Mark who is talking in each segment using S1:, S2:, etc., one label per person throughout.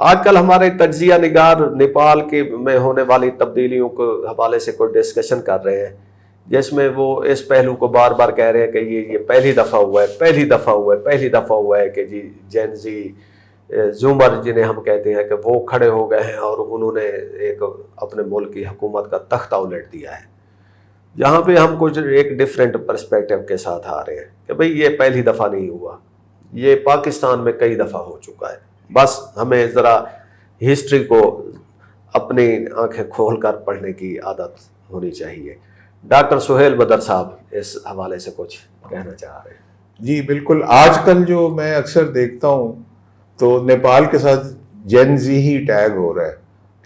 S1: آج کل ہمارے تجزیہ نگار نیپال کے میں ہونے والی تبدیلیوں کے حوالے سے کوئی ڈسکشن کر رہے ہیں، جس میں وہ اس پہلو کو بار بار کہہ رہے ہیں کہ یہ پہلی دفعہ ہوا ہے، پہلی دفعہ ہوا ہے کہ جی جین زی زومر جنہیں ہم کہتے ہیں کہ وہ کھڑے ہو گئے ہیں اور انہوں نے ایک اپنے ملک کی حکومت کا تختہ الٹ دیا ہے. جہاں پہ ہم کچھ ایک ڈیفرنٹ پرسپیکٹو کے ساتھ آ رہے ہیں کہ بھئی یہ پہلی دفعہ نہیں ہوا، یہ پاکستان میں کئی دفعہ ہو چکا ہے. بس ہمیں ذرا ہسٹری کو اپنی آنکھیں کھول کر پڑھنے کی عادت ہونی چاہیے. ڈاکٹر سہیل بدر صاحب اس حوالے سے کچھ کہنا چاہ رہے ہیں.
S2: جی بالکل. آج کل جو میں اکثر دیکھتا ہوں تو نیپال کے ساتھ جین زی ہی ٹیگ ہو رہا ہے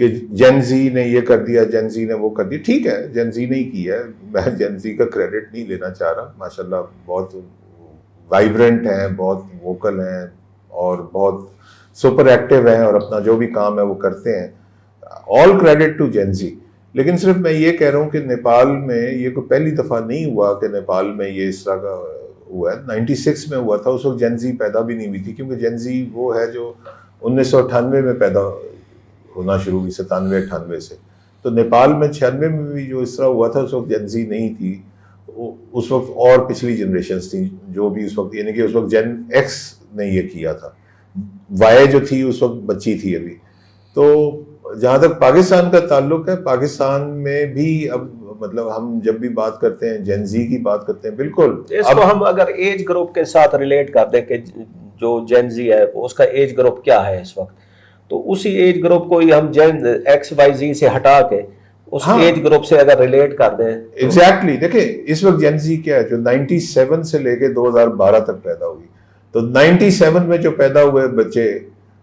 S2: کہ جین زی نے یہ کر دیا، جین زی نے وہ کر دیا. ٹھیک ہے، جین زی نے ہی کیا ہے، میں جین زی کا کریڈٹ نہیں لینا چاہ رہا. ماشاءاللہ بہت وائبرنٹ ہیں، بہت ووکل ہیں اور بہت سپر ایکٹیو ہیں اور اپنا جو بھی کام ہے وہ کرتے ہیں. آل کریڈٹ ٹو جین زی. لیکن صرف میں یہ کہہ رہا ہوں کہ نیپال میں یہ کوئی پہلی دفعہ نہیں ہوا کہ نیپال میں یہ اس طرح کا ہوا ہے. 96 میں ہوا تھا، اس وقت جین زی پیدا بھی نہیں ہوئی تھی، کیونکہ جین زی وہ ہے جو 1998 میں پیدا ہونا شروع ہوئی، 97-98 سے. تو نیپال میں 96 میں بھی جو اس طرح ہوا تھا اس وقت جین زی نہیں تھی. اس وقت اور پچھلی جنریشنز تھیں جو بھی اس وقت، یعنی کہ اس وقت جین ایکس نے یہ کیا تھا، وائی جو تھی اس وقت بچی تھی ابھی. تو جہاں تک پاکستان کا تعلق ہے، پاکستان میں بھی اب مطلب ہم جب بھی بات کرتے ہیں جین زی کی بات کرتے ہیں، بالکل
S1: اس کو ہم اگر ایج گروپ کے ساتھ ریلیٹ کر دیں کہ جو جین زی ہے اس کا ایج گروپ کیا ہے اس وقت، تو اسی ایج گروپ کو ہم جین ایکس وائی زی سے ہٹا کے اس ایج گروپ سے اگر ریلیٹ کر دیں.
S2: ایگزیکٹلی. دیکھیں اس وقت جین زی کیا ہے، جو 97 سے لے کے 2012 تک پیدا ہوئی. تو 97 میں جو پیدا ہوئے بچے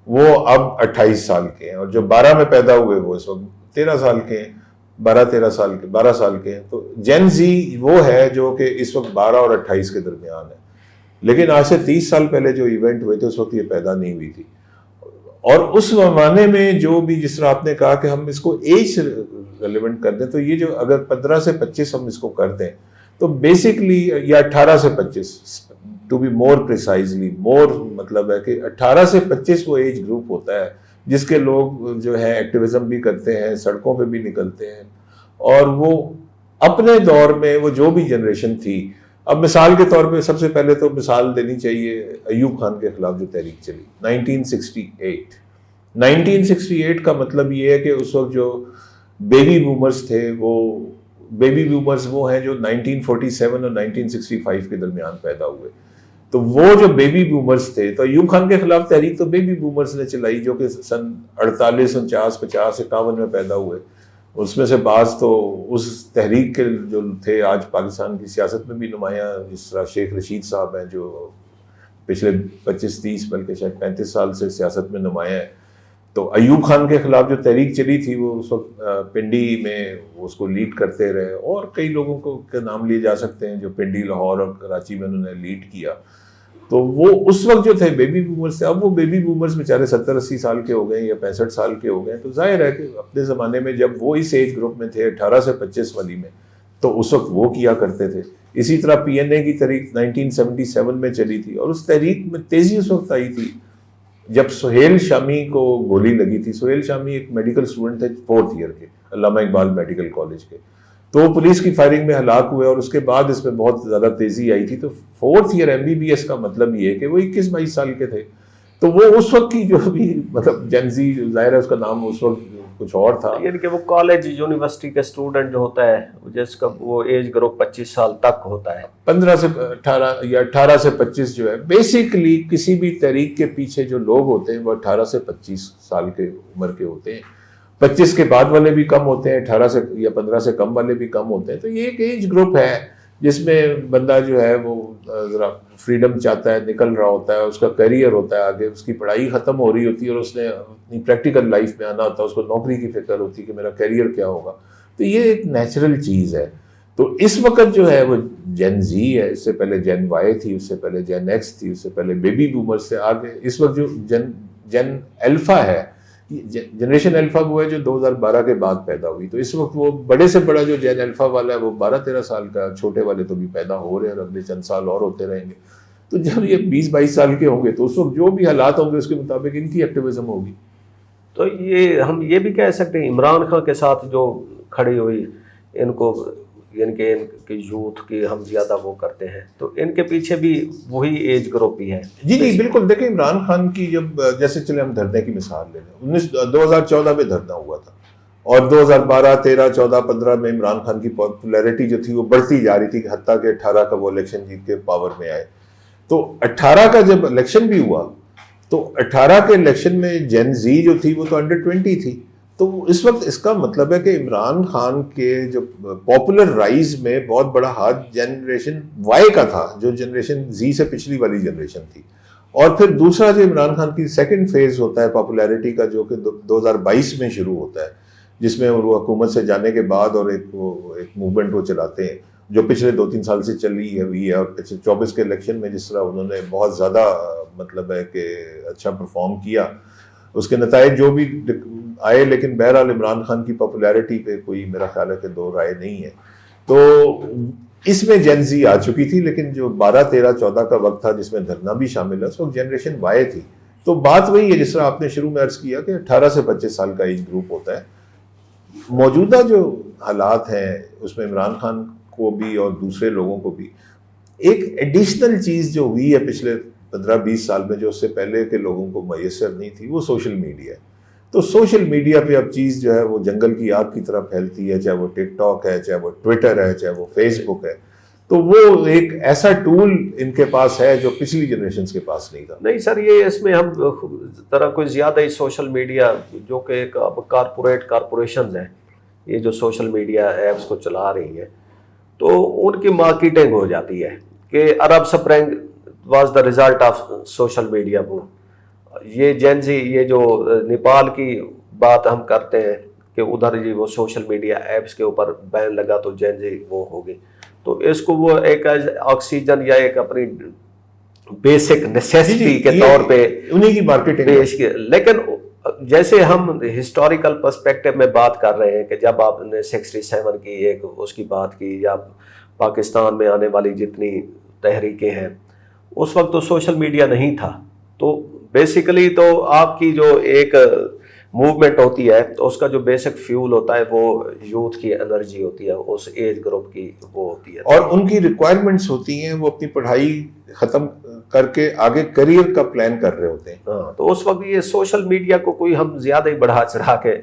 S2: وہ اب 28 سال کے ہیں، اور جو 12 میں پیدا ہوئے وہ اس وقت 13 سال کے ہیں، 12 سال کے ہیں. تو جین زی وہ ہے جو کہ اس وقت 12 اور 28 کے درمیان ہے. لیکن آج سے 30 سال پہلے جو ایونٹ ہوئے تھے اس وقت یہ پیدا نہیں ہوئی تھی. اور اس زمانے میں جو بھی، جس طرح آپ نے کہا کہ ہم اس کو ایج سے ریلیونٹ کر دیں، تو یہ جو اگر 15 سے 25 ہم اس کو کر دیں تو بیسکلی، یا 18 سے 25 ٹو بی مور پریسائزلی، مور مطلب ہے کہ 18 سے 25 وہ ایج گروپ ہوتا ہے جس کے لوگ جو ہے ایکٹیویزم بھی کرتے ہیں، سڑکوں پہ بھی نکلتے ہیں، اور وہ اپنے دور میں وہ جو بھی جنریشن تھی. اب مثال کے طور پہ سب سے پہلے تو مثال دینی چاہیے ایوب خان کے خلاف جو تحریک چلی 1968. 1968 کا مطلب یہ ہے کہ اس وقت جو بیبی بومرز تھے، وہ بیبی بومرز وہ ہیں جو 1947 اور 1965 کے درمیان پیدا ہوئے. تو وہ جو بیبی بومرز تھے، تو ایوب خان کے خلاف تحریک تو بیبی بومرز نے چلائی جو کہ سن 48 49 50 51 میں پیدا ہوئے. اس میں سے بعض تو اس تحریک کے جو تھے آج پاکستان کی سیاست میں بھی نمایاں، جس طرح شیخ رشید صاحب ہیں جو پچھلے 25-30 بلکہ شاید 35 سال سے سیاست میں نمایاں ہیں. تو ایوب خان کے خلاف جو تحریک چلی تھی وہ اس وقت پنڈی میں اس کو لیڈ کرتے رہے، اور کئی لوگوں کو کے نام لیے جا سکتے ہیں جو پنڈی، لاہور اور کراچی میں انہوں نے لیڈ کیا. تو وہ اس وقت جو تھے بیبی بومرز تھے. اب وہ بیبی بومرز بیچارے 70-80 سال کے ہو گئے یا 65 سال کے ہو گئے. تو ظاہر ہے کہ اپنے زمانے میں جب وہ اس ایج گروپ میں تھے 18 سے 25 والی میں، تو اس وقت وہ کیا کرتے تھے. اسی طرح پی این اے کی تحریک 1977 میں چلی تھی، اور اس تحریک میں تیزی اس وقت آئی تھی جب سہیل شامی کو گولی لگی تھی. سہیل شامی ایک میڈیکل اسٹوڈنٹ تھے 4th ایئر کے، علامہ اقبال میڈیکل کالج کے. تو وہ پولیس کی فائرنگ میں ہلاک ہوئے، اور اس کے بعد اس میں بہت زیادہ تیزی آئی تھی. تو 4th ایئر MBBS کا مطلب یہ ہے کہ وہ 21-22 سال کے تھے. تو وہ اس وقت کی جو بھی مطلب جین زی، ظاہر ہے اس کا نام اس وقت کچھ اور تھا،
S1: یعنی کہ وہ کالج یونیورسٹی کے اسٹوڈنٹ جو ہوتا ہے جس کا وہ ایج گروپ 25 سال تک ہوتا ہے،
S2: 15 سے 18 یا 18 سے 25 جو ہے بیسکلی کسی بھی تحریک کے پیچھے جو لوگ ہوتے ہیں وہ 18 سے 25 سال کے عمر کے ہوتے ہیں. 25 کے بعد والے بھی کم ہوتے ہیں، 18 سے یا 15 سے کم والے بھی کم ہوتے ہیں. تو یہ ایک ایج گروپ ہے جس میں بندہ جو ہے وہ ذرا فریڈم چاہتا ہے، نکل رہا ہوتا ہے، اس کا کیریئر ہوتا ہے آگے، اس کی پڑھائی ختم ہو رہی ہوتی ہے اور اس نے اپنی پریکٹیکل لائف میں آنا ہوتا ہے، اس کو نوکری کی فکر ہوتی ہے کہ میرا کیریئر کیا ہوگا. تو یہ ایک نیچرل چیز ہے. تو اس وقت جو ہے وہ جین زی ہے، اس سے پہلے جین وائی تھی، اس سے پہلے جین ایکس تھی، اس سے پہلے بیبی بومر سے آگے اس وقت جو جین الفا ہے، جنریشن الفا وہ ہے جو 2012 کے بعد پیدا ہوئی. تو اس وقت وہ بڑے سے بڑا جو جین الفا والا ہے وہ 12-13 سال کا، چھوٹے والے تو بھی پیدا ہو رہے ہیں اور اگلے چند سال اور ہوتے رہیں گے. تو جب یہ 20-22 سال کے ہوں گے تو اس وقت جو بھی حالات ہوں گے اس کے مطابق ان کی ایکٹیویزم ہوگی.
S1: تو یہ ہم یہ بھی کہہ سکتے ہیں عمران خان کے ساتھ جو کھڑی ہوئی ان کو، یعنی کہ ان کی یوتھ کی ہم زیادہ وہ کرتے ہیں، تو ان کے پیچھے بھی وہی ایج گروپ بھی ہے.
S2: جی بالکل. دیکھیں عمران خان کی جب جیسے چلے ہم دھرنے کی مثال لے لیں، 2014 میں دھرنا ہوا تھا اور 2012 13 14 15 میں عمران خان کی پاپولیرٹی جو تھی وہ بڑھتی جا رہی تھی، حتیٰ کہ 18 کا وہ الیکشن جیت کے پاور میں آئے. تو 18 کا جب الیکشن بھی ہوا تو 18 کے الیکشن میں جین زی جو تھی وہ تو انڈر 20 تھی. تو اس وقت اس کا مطلب ہے کہ عمران خان کے جو پاپولر رائز میں بہت بڑا ہاتھ جنریشن وائی کا تھا، جو جنریشن زی سے پچھلی والی جنریشن تھی. اور پھر دوسرا جو عمران خان کی سیکنڈ فیز ہوتا ہے پاپولیرٹی کا، جو کہ 2022 میں شروع ہوتا ہے، جس میں وہ حکومت سے جانے کے بعد اور ایک موومنٹ وہ چلاتے ہیں جو پچھلے 2-3 سال سے چلی ہوئی ہے. اور پچھلے 24 کے الیکشن میں جس طرح انہوں نے بہت زیادہ مطلب ہے کہ اچھا پرفارم کیا، اس کے نتائج جو بھی آئے، لیکن بہرحال عمران خان کی پاپولیرٹی پہ کوئی میرا خیال ہے کہ دو رائے نہیں ہے. تو اس میں جین زی آ چکی تھی، لیکن جو 12 13 14 کا وقت تھا جس میں دھرنا بھی شامل ہے، اس وقت جنریشن وائی تھی. تو بات وہی ہے جس طرح آپ نے شروع میں عرض کیا کہ 18 سے 25 سال کا ایج گروپ ہوتا ہے. موجودہ جو حالات ہیں اس میں عمران خان کو بھی اور دوسرے لوگوں کو بھی ایک ایڈیشنل چیز جو ہوئی ہے پچھلے 15-20 سال میں، جو اس سے پہلے کے لوگوں کو میسر نہیں تھی، وہ سوشل میڈیا ہے. تو سوشل میڈیا پہ اب چیز جو ہے وہ جنگل کی آگ کی طرح پھیلتی ہے، چاہے وہ ٹک ٹاک ہے، چاہے وہ ٹویٹر ہے، چاہے وہ فیس بک ہے. تو وہ ایک ایسا ٹول ان کے پاس ہے جو پچھلی جنریشنز کے پاس نہیں تھا.
S1: نہیں سر، یہ اس میں ہم ذرا کوئی زیادہ ہی سوشل میڈیا جو کہ ایک اب کارپوریشنز ہیں، یہ جو سوشل میڈیا ایپس کو چلا رہی ہیں، تو ان کی مارکیٹنگ ہو جاتی ہے کہ Arab spring was the result of social media boom. یہ جین زی، یہ جو نیپال کی بات ہم کرتے ہیں کہ ادھر جی وہ سوشل میڈیا ایپس کے اوپر بین لگا تو جین زی وہ ہوگی. تو اس کو وہ ایک آکسیجن یا ایک اپنی بیسک نیسیسٹی کے طور پہ
S2: انہیں کی مارکیٹنگ
S1: پیش کیا. لیکن جیسے ہم ہسٹوریکل پرسپیکٹو میں بات کر رہے ہیں کہ جب آپ نے 67 کی ایک اس کی بات کی، یا پاکستان میں آنے والی جتنی تحریکیں ہیں، اس وقت تو سوشل میڈیا نہیں تھا. تو بیسیکلی تو آپ کی جو ایک موومنٹ ہوتی ہے تو اس کا جو بیسک فیول ہوتا ہے وہ یوتھ کی انرجی ہوتی ہے، اس ایج گروپ کی وہ ہوتی ہے،
S2: اور ان کی ریکوائرمنٹس ہوتی ہیں. وہ اپنی پڑھائی ختم کر کے آگے کریئر کا پلان کر رہے ہوتے ہیں.
S1: ہاں، تو اس وقت یہ سوشل میڈیا کو کوئی ہم زیادہ ہی بڑھا چڑھا کے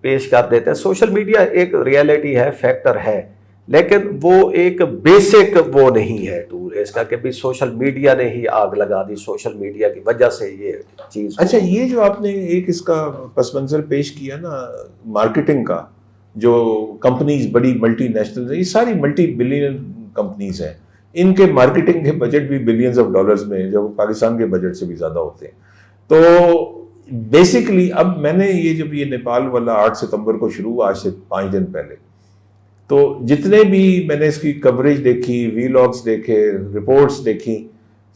S1: پیش کر دیتے ہیں. سوشل میڈیا ایک ریئلٹی ہے، فیکٹر ہے، لیکن وہ ایک بیسک وہ نہیں ہے ٹول اس کا کہ بھی سوشل میڈیا نے ہی آگ لگا دی، سوشل میڈیا کی وجہ سے یہ چیز.
S2: اچھا، یہ جو آپ نے ایک اس کا پس منظر پیش کیا نا مارکیٹنگ کا، جو کمپنیز بڑی ملٹی نیشنل، یہ ساری ملٹی بلین کمپنیز ہیں، ان کے مارکیٹنگ کے بجٹ بھی بلینز آف ڈالرز میں، جو پاکستان کے بجٹ سے بھی زیادہ ہوتے ہیں. تو بیسکلی اب میں نے جب یہ نیپال والا 8 ستمبر کو شروع ہوا، آج سے 5 دن پہلے، تو جتنے بھی میں نے اس کی کوریج دیکھی، وی لاگس دیکھے، رپورٹس دیکھی،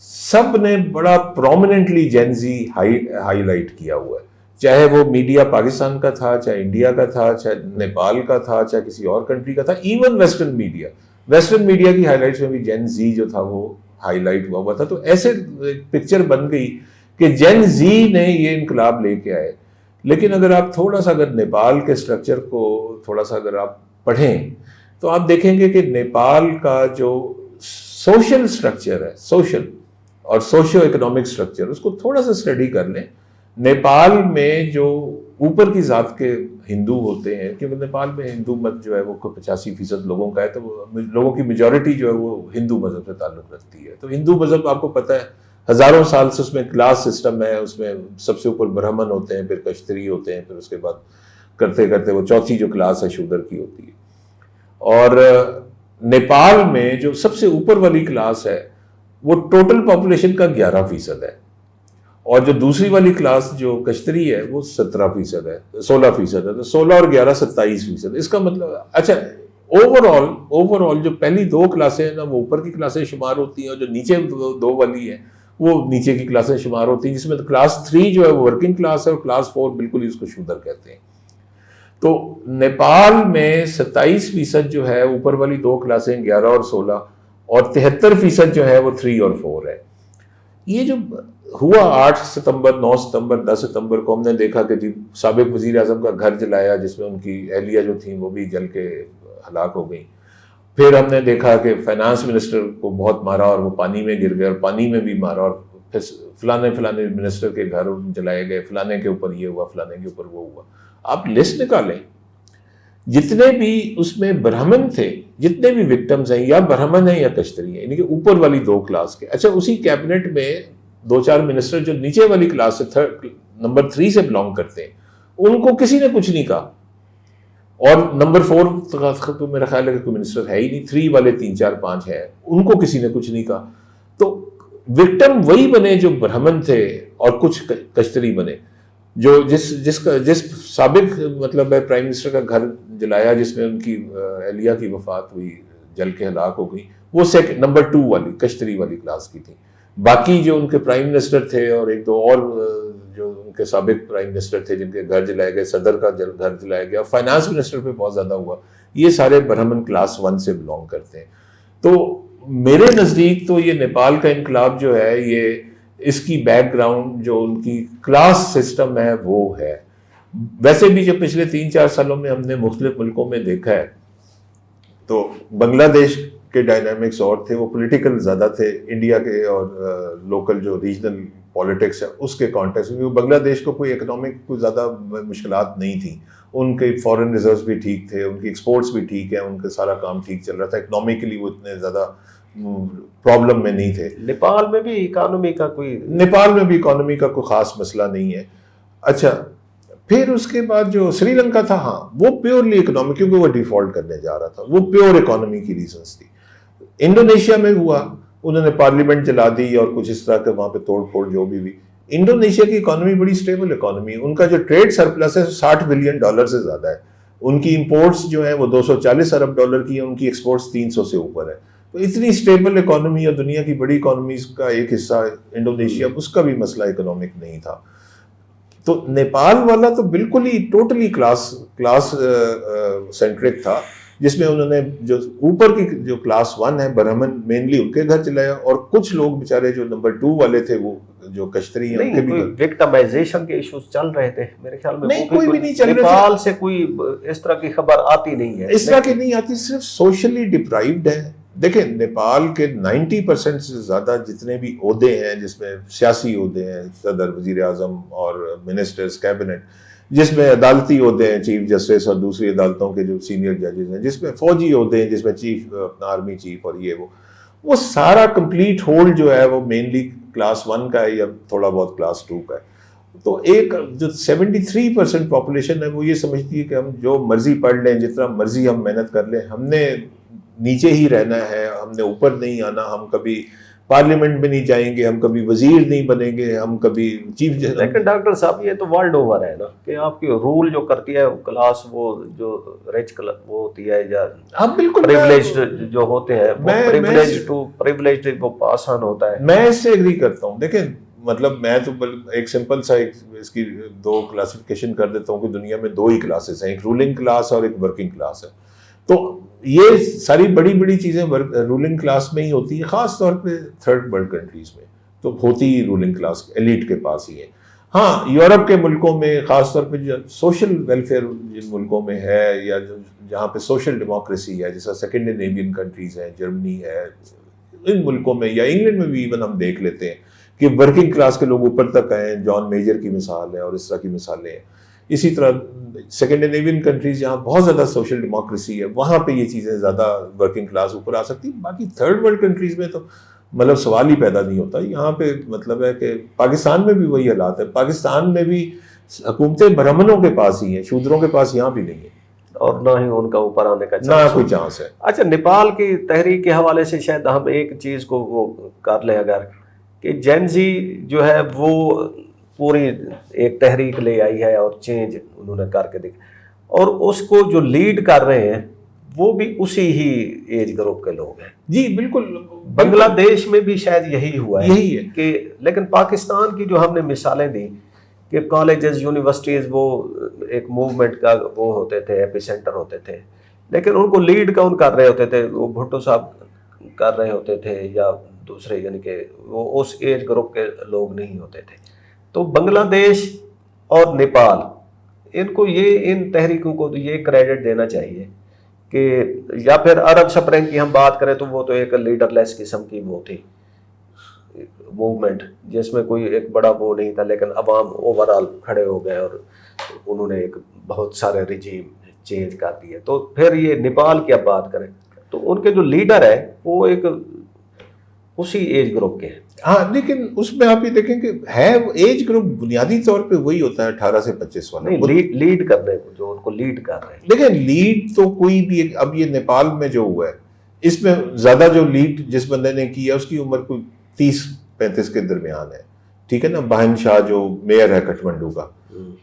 S2: سب نے بڑا پرومیننٹلی جین زی ہائی لائٹ کیا ہوا ہے. چاہے وہ میڈیا پاکستان کا تھا، چاہے انڈیا کا تھا، چاہے نیپال کا تھا، چاہے کسی اور کنٹری کا تھا، ایون ویسٹرن میڈیا کی ہائی لائٹس میں بھی جین زی جو تھا وہ ہائی لائٹ ہوا تھا. تو ایسے پکچر بن گئی کہ جین زی نے یہ انقلاب لے کے آئے. لیکن اگر آپ تھوڑا سا اگر نیپال کے سٹرکچر کو تھوڑا سا اگر آپ پڑھیں تو آپ دیکھیں گے کہ نیپال کا جو سوشل سٹرکچر ہے، سوشل اور سوشو اکنامک سٹرکچر، اس کو تھوڑا سا اسٹڈی کر لیں. نیپال میں جو اوپر کی ذات کے ہندو ہوتے ہیں، کیونکہ نیپال میں ہندو مت جو ہے وہ 85% لوگوں کا ہے، تو لوگوں کی میجورٹی جو ہے وہ ہندو مذہب سے تعلق رکھتی ہے. تو ہندو مذہب آپ کو پتہ ہے ہزاروں سال سے اس میں کلاس سسٹم ہے. اس میں سب سے اوپر برہمن ہوتے ہیں، پھر کشتری ہوتے ہیں، پھر اس کے بعد کرتے کرتے وہ چوتھی جو کلاس ہے شودر کی ہوتی ہے. اور نیپال میں جو سب سے اوپر والی کلاس ہے وہ ٹوٹل پاپولیشن کا 11% ہے، اور جو دوسری والی کلاس جو کشتری ہے وہ 17% ہے، 16% ہے. تو 16 اور 11 27%. اس کا مطلب اچھا اوور آل جو پہلی 2 کلاسیں ہیں نا وہ اوپر کی کلاسیں شمار ہوتی ہیں، اور جو نیچے 2 والی ہے وہ نیچے کی کلاسیں شمار ہوتی ہیں، جس میں کلاس 3 جو ہے وہ ورکنگ کلاس ہے، اور کلاس 4 بالکل ہی اس کو شودر کہتے ہیں. تو نیپال میں 27% جو ہے اوپر والی 2 کلاسیں 11 اور 16، اور 73% جو ہے وہ 3 اور 4 ہے. یہ جو ہوا 8 ستمبر 9 ستمبر 10 ستمبر کو ہم نے دیکھا کہ جی سابق وزیر اعظم کا گھر جلایا جس میں ان کی اہلیہ جو تھیں وہ بھی جل کے ہلاک ہو گئیں. پھر ہم نے دیکھا کہ فائنانس منسٹر کو بہت مارا اور وہ پانی میں گر گئے اور پانی میں بھی مارا, اور پھر فلانے منسٹر کے گھر جلائے گئے, فلانے کے اوپر یہ ہوا, فلانے کے اوپر وہ ہوا. آپ لسٹ نکالیں جتنے بھی اس میں برہمن تھے, جتنے بھی وکٹمز ہیں یا برہمن ہیں یا کشتری ہیں, یعنی کہ اوپر والی 2 کلاس کے. اچھا اسی کیبنٹ میں 2-4 منسٹر جو نیچے والی کلاس سے نمبر 3 سے بلانگ کرتے ہیں ان کو کسی نے کچھ نہیں کہا, اور نمبر 4 تو میرا خیال ہے کہ کوئی منسٹر ہے ہی نہیں, 3 والے 3-4-5 ہیں ان کو کسی نے کچھ نہیں کہا. تو وکٹم وہی بنے جو برہمن تھے اور کچھ کشتری بنے, جو جس سابق مطلب ہے پرائم منسٹر کا گھر جلایا جس میں ان کی اہلیہ کی وفات ہوئی, جل کے ہلاک ہو گئی, وہ نمبر 2 والی کشتری والی کلاس کی تھی. باقی جو ان کے پرائم منسٹر تھے اور 1-2 اور جو ان کے سابق پرائم منسٹر تھے جن کے گھر جلائے گئے, صدر کا گھر جلایا گیا, فائنانس منسٹر پہ بہت زیادہ ہوا, یہ سارے برہمن کلاس 1 سے بلانگ کرتے ہیں. تو میرے نزدیک تو یہ نیپال کا انقلاب جو ہے یہ اس کی بیک گراؤنڈ جو ان کی کلاس سسٹم ہے وہ ہے. ویسے بھی جو پچھلے 3-4 سالوں میں ہم نے مختلف ملکوں میں دیکھا ہے تو بنگلہ دیش کے ڈائنامکس اور تھے, وہ پولیٹیکل زیادہ تھے انڈیا کے, اور لوکل جو ریجنل پالیٹکس ہے اس کے کانٹیکس میں بنگلہ دیش کو کوئی اکنامک کوئی زیادہ مشکلات نہیں تھیں. ان کے فارن ریزروز بھی ٹھیک تھے, ان کی ایکسپورٹس بھی ٹھیک ہیں, ان کا سارا کام ٹھیک چل رہا تھا, اکنامکلی وہ اتنے زیادہ پرابلم میں نہیں تھے.
S1: نیپال میں بھی اکانومی کا کوئی خاص مسئلہ نہیں ہے. اچھا
S2: پھر اس کے بعد جو سری لنکا تھا, ہاں وہ پیورلی اکنامک, کیونکہ وہ ڈیفالٹ کرنے جا رہا تھا, وہ پیور اکانومی کی ریزنس تھی. انڈونیشیا میں ہوا, انہوں نے پارلیمنٹ جلا دی اور کچھ اس طرح کے وہاں پہ توڑ پھوڑ جو بھی. انڈونیشیا کی اکانومی بڑی سٹیبل اکانومی, ان کا جو ٹریڈ سرپلس ہے $60 بلین سے زیادہ ہے. ان کی امپورٹس جو ہیں وہ $240 ارب کی ہیں, ان کی ایکسپورٹس 300 سے اوپر ہے. تو اتنی سٹیبل اکانومی اور دنیا کی بڑی اکانومیز کا ایک حصہ انڈونیشیا, اس کا بھی مسئلہ اکنامک نہیں تھا. تو نیپال والا تو بالکل ہی ٹوٹلی کلاس سینٹرک تھا, جس میں انہوں نے جو اوپر کی جو کلاس 1 ہے برہمن مینلی ان کے گھر چلایا, اور کچھ لوگ بیچارے جو نمبر 2 والے تھے وہ جو کشتری ہیں ان کے بھی
S1: وکٹمائزیشن کے ایشوز چل رہے تھے میرے خیال میں.
S2: نہیں, کوئی بھی نہیں چل رہے تھے.
S1: نیپال سے کوئی اس طرح کی خبر آتی نہیں ہے,
S2: اس طرح کی نہیں آتی, صرف سوشلی ڈپرائیوڈ ہے. دیکھیں نیپال کے 90% سے زیادہ جتنے بھی عہدے ہیں, جس میں سیاسی عہدے ہیں, صدر, وزیر اعظم اور منسٹرز, کیبنٹ, جس میں عدالتی عہدے ہیں, چیف جسٹس اور دوسری عدالتوں کے جو سینئر ججز ہیں, جس میں فوجی عہدے ہیں, جس میں چیف آرمی چیف اور وہ سارا کمپلیٹ ہول جو ہے وہ مینلی کلاس 1 کا ہے یا تھوڑا بہت کلاس 2 کا ہے. تو ایک جو 73% پاپولیشن ہے وہ یہ سمجھتی ہے کہ ہم جو مرضی پڑھ لیں, جتنا مرضی ہم محنت کر لیں, ہم نے نیچے ہی رہنا ہے, ہم نے اوپر نہیں آنا, ہم کبھی پارلیمنٹ میں نہیں جائیں گے, ہم کبھی وزیر نہیں بنیں گے, ہم کبھی چیف جسٹس.
S1: لیکن ڈاکٹر صاحب یہ تو ورلڈ اوور ہے نا کہ آپ کی رول جو کرتی ہے کلاس وہ جو ریچ کلاس وہ ہوتی ہے, یا
S2: ہم بالکل
S1: پریولیجڈ جو ہوتے ہیں پریولیجڈ وہ پاس آن ہوتا ہے.
S2: میں اس سے ایگری کرتا ہوں. دیکھیں مطلب میں تو ایک سمپل سا اس کی 2 کلاسیفیکیشن کر دیتا ہوں کہ دنیا میں 2 ہی کلاسز ہیں, ایک رولنگ کلاس اور ایک ورکنگ کلاس ہے. تو یہ ساری بڑی چیزیں رولنگ کلاس میں ہی ہوتی ہیں, خاص طور پہ تھرڈ ورلڈ کنٹریز میں تو ہوتی ہی رولنگ کلاس ایلیٹ کے پاس ہی ہے. ہاں یورپ کے ملکوں میں خاص طور پہ جو سوشل ویلفیئر جن ملکوں میں ہے, یا جہاں پہ سوشل ڈیموکریسی ہے, جیسا سیکنڈ کنٹریز ہیں, جرمنی ہے, ان ملکوں میں یا انگلینڈ میں بھی ایون ہم دیکھ لیتے ہیں کہ ورکنگ کلاس کے لوگ اوپر تک آئے ہیں. جان میجر کی مثال ہے اور اس طرح کی مثالیں ہیں. اسی طرح سیکنڈ کنٹریز جہاں بہت زیادہ سوشل ڈیموکریسی ہے وہاں پہ یہ چیزیں زیادہ ورکنگ کلاس اوپر آ سکتی. باقی تھرڈ ورلڈ کنٹریز میں تو مطلب سوال ہی پیدا نہیں ہوتا. یہاں پہ مطلب ہے کہ پاکستان میں بھی وہی حالات ہے. پاکستان میں بھی حکومتیں برہمنوں کے پاس ہی ہیں, شودروں کے پاس یہاں بھی نہیں ہے,
S1: اور نہ ہی ان کا اوپر آنے کا
S2: نہ کوئی چانس ہے.
S1: اچھا نیپال کی تحریک کے حوالے سے شاید ہم ایک چیز کو وہ کر لیں اگر, کہ جین زی جو ہے وہ پوری ایک تحریک لے آئی ہے اور چینج انہوں نے کر کے دیکھا, اور اس کو جو لیڈ کر رہے ہیں وہ بھی اسی ہی ایج گروپ کے لوگ ہیں.
S2: جی بالکل.
S1: بنگلہ دیش میں بھی شاید یہی ہوا ہے,
S2: یہی ہے
S1: کہ لیکن پاکستان کی جو ہم نے مثالیں دی کہ کالجز, یونیورسٹیز وہ ایک موومنٹ کا وہ ہوتے تھے, ایپی سینٹر ہوتے تھے, لیکن ان کو لیڈ کون کر رہے ہوتے تھے, وہ بھٹو صاحب کر رہے ہوتے تھے, یا دوسرے یعنی کہ وہ اس ایج گروپ کے لوگ نہیں ہوتے تھے. تو بنگلہ دیش اور نیپال ان کو ان تحریکوں کو یہ کریڈٹ دینا چاہیے کہ یا پھر عرب سپرنگ کی ہم بات کریں تو وہ تو ایک لیڈر لیس قسم کی وہ تھی موومنٹ جس میں کوئی ایک بڑا وہ نہیں تھا, لیکن عوام اوور آل کھڑے ہو گئے اور انہوں نے ایک بہت سارے رجیم چینج کر دیے. تو پھر یہ نیپال کی اب بات کریں تو ان کے جو لیڈر ہے وہ ایک اسی ایج گروپ کے ہیں.
S2: ہاں لیکن اس میں آپ یہ دیکھیں کہ ہے ایج گروپ بنیادی طور پہ وہی ہوتا ہے 18 سے 25 والا.
S1: نہیں, لیڈ کرنے کو جو ان کو لیڈ کر رہے ہیں.
S2: دیکھیں لیڈ تو کوئی بھی, اب یہ نیپال میں جو ہوا ہے اس میں زیادہ جو لیڈ جس بندے نے کی ہے اس کی عمر کوئی 30-35 کے درمیان ہے, ٹھیک ہے نا. بہن شاہ جو میئر ہے کٹھمنڈو کا,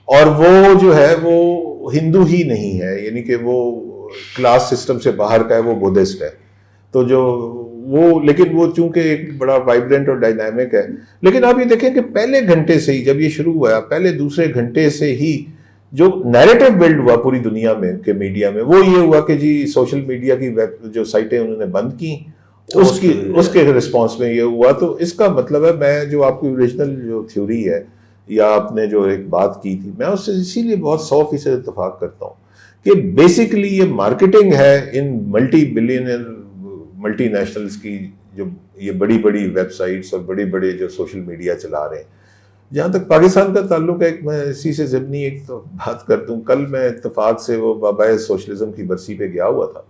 S2: اور وہ جو ہے وہ ہندو ہی نہیں ہے, یعنی کہ وہ کلاس سسٹم سے باہر کا ہے, وہ بدھسٹ ہے. تو جو وہ لیکن وہ چونکہ ایک بڑا وائبرنٹ اور ڈائنامک ہے. لیکن آپ یہ دیکھیں کہ پہلے گھنٹے سے ہی جب یہ شروع ہوا, پہلے دوسرے گھنٹے سے ہی جو نیریٹو بلڈ ہوا پوری دنیا میں کے میڈیا میں, وہ یہ ہوا کہ جی سوشل میڈیا کی جو سائٹیں انہوں نے بند کی, اس کے رسپانس میں یہ ہوا. تو اس کا مطلب ہے, میں جو آپ کی اوریجنل جو تھیوری ہے یا آپ نے جو ایک بات کی تھی, میں اس سے اسی لیے بہت 100% اتفاق کرتا ہوں کہ بیسیکلی یہ مارکیٹنگ ہے ان ملٹی بلینئر ملٹی نیشنلز کی, جو یہ بڑی بڑی ویب سائٹس اور بڑے بڑے جو سوشل میڈیا چلا رہے ہیں. جہاں تک پاکستان کا تعلق ہے, میں اسی سے ضمنی ایک تو بات کرتا ہوں. کل میں اتفاق سے وہ بابائے سوشلزم کی برسی پہ گیا ہوا تھا,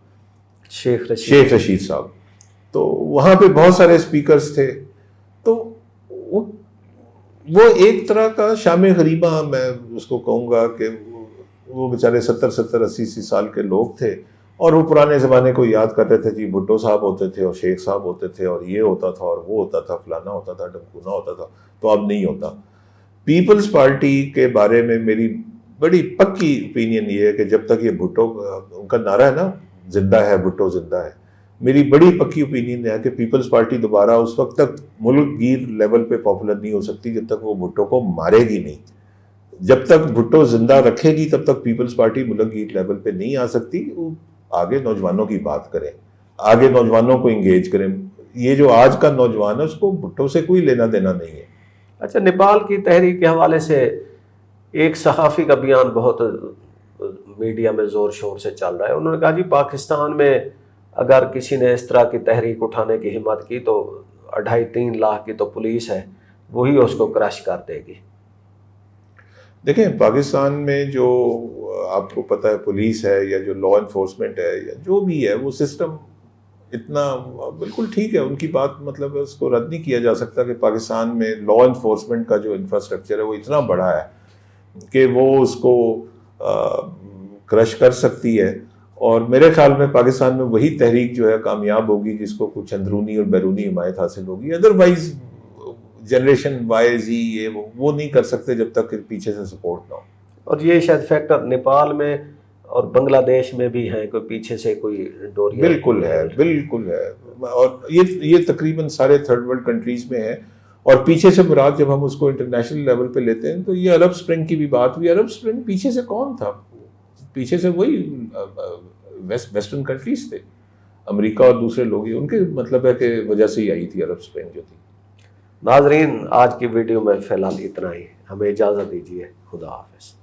S2: شیخ رشید صاحب. تو وہاں پہ بہت سارے اسپیکرز تھے. تو وہ ایک طرح کا شام غریبہ میں اس کو کہوں گا کہ وہ بیچارے 70-80 سال کے لوگ تھے, اور وہ پرانے زمانے کو یاد کرتے تھے. جی بھٹو صاحب ہوتے تھے اور شیخ صاحب ہوتے تھے اور یہ ہوتا تھا اور وہ ہوتا تھا, فلانا ہوتا تھا, ڈمکونا ہوتا تھا. تو اب نہیں ہوتا. پیپلز پارٹی کے بارے میں میری بڑی پکی اوپینین یہ ہے کہ جب تک یہ بھٹو, ان کا نعرہ ہے نا, زندہ ہے بھٹو زندہ ہے, میری بڑی پکی اوپینین ہے کہ پیپلز پارٹی دوبارہ اس وقت تک ملک گیر لیول پہ پاپولر نہیں ہو سکتی جب تک وہ بھٹو کو مارے گی نہیں. جب تک بھٹو زندہ رکھے گی تب تک پیپلز پارٹی ملک گیر لیول پہ نہیں آ سکتی. آگے نوجوانوں کی بات کریں, آگے نوجوانوں کو انگیج کریں. یہ جو آج کا نوجوان ہے اس کو بھٹو سے کوئی لینا دینا نہیں ہے.
S1: اچھا, نیپال کی تحریک کے حوالے سے ایک صحافی کا بیان بہت میڈیا میں زور شور سے چل رہا ہے. انہوں نے کہا جی پاکستان میں اگر کسی نے اس طرح کی تحریک اٹھانے کی ہمت کی تو 2.5-3 لاکھ کی تو پولیس ہے, وہی اس کو کرش کر دے گی.
S2: دیکھیں پاکستان میں جو آپ کو پتہ ہے پولیس ہے یا جو لا انفورسمنٹ ہے یا جو بھی ہے, وہ سسٹم اتنا بالکل ٹھیک ہے, ان کی بات مطلب اس کو رد نہیں کیا جا سکتا کہ پاکستان میں لا انفورسمنٹ کا جو انفراسٹرکچر ہے وہ اتنا بڑا ہے کہ وہ اس کو کرش کر سکتی ہے. اور میرے خیال میں پاکستان میں وہی تحریک جو ہے کامیاب ہوگی جس کو کچھ اندرونی اور بیرونی حمایت حاصل ہوگی. ادروائز جنریشن وائی زی یہ وہ نہیں کر سکتے جب تک پیچھے سے سپورٹ نہ ہو. اور
S1: یہ شاید فیکٹر نیپال میں اور بنگلہ دیش میں بھی ہے, کوئی پیچھے سے کوئی ڈوری
S2: بالکل ہے. اور یہ تقریباً سارے تھرڈ ورلڈ کنٹریز میں ہے. اور پیچھے سے مراد جب ہم اس کو انٹرنیشنل لیول پہ لیتے ہیں تو یہ عرب اسپرنگ کی بھی بات ہوئی. عرب اسپرنگ پیچھے سے کون تھا؟ پیچھے سے وہی ویسٹرن کنٹریز تھے, امریکہ اور دوسرے لوگ ہی, ان کے مطلب ہے کہ وجہ سے ہی آئی تھی عرب اسپرنگ جو تھی.
S1: ناظرین, آج کی ویڈیو میں فی الحال اتنا ہی. ہمیں اجازت دیجیے. خدا حافظ.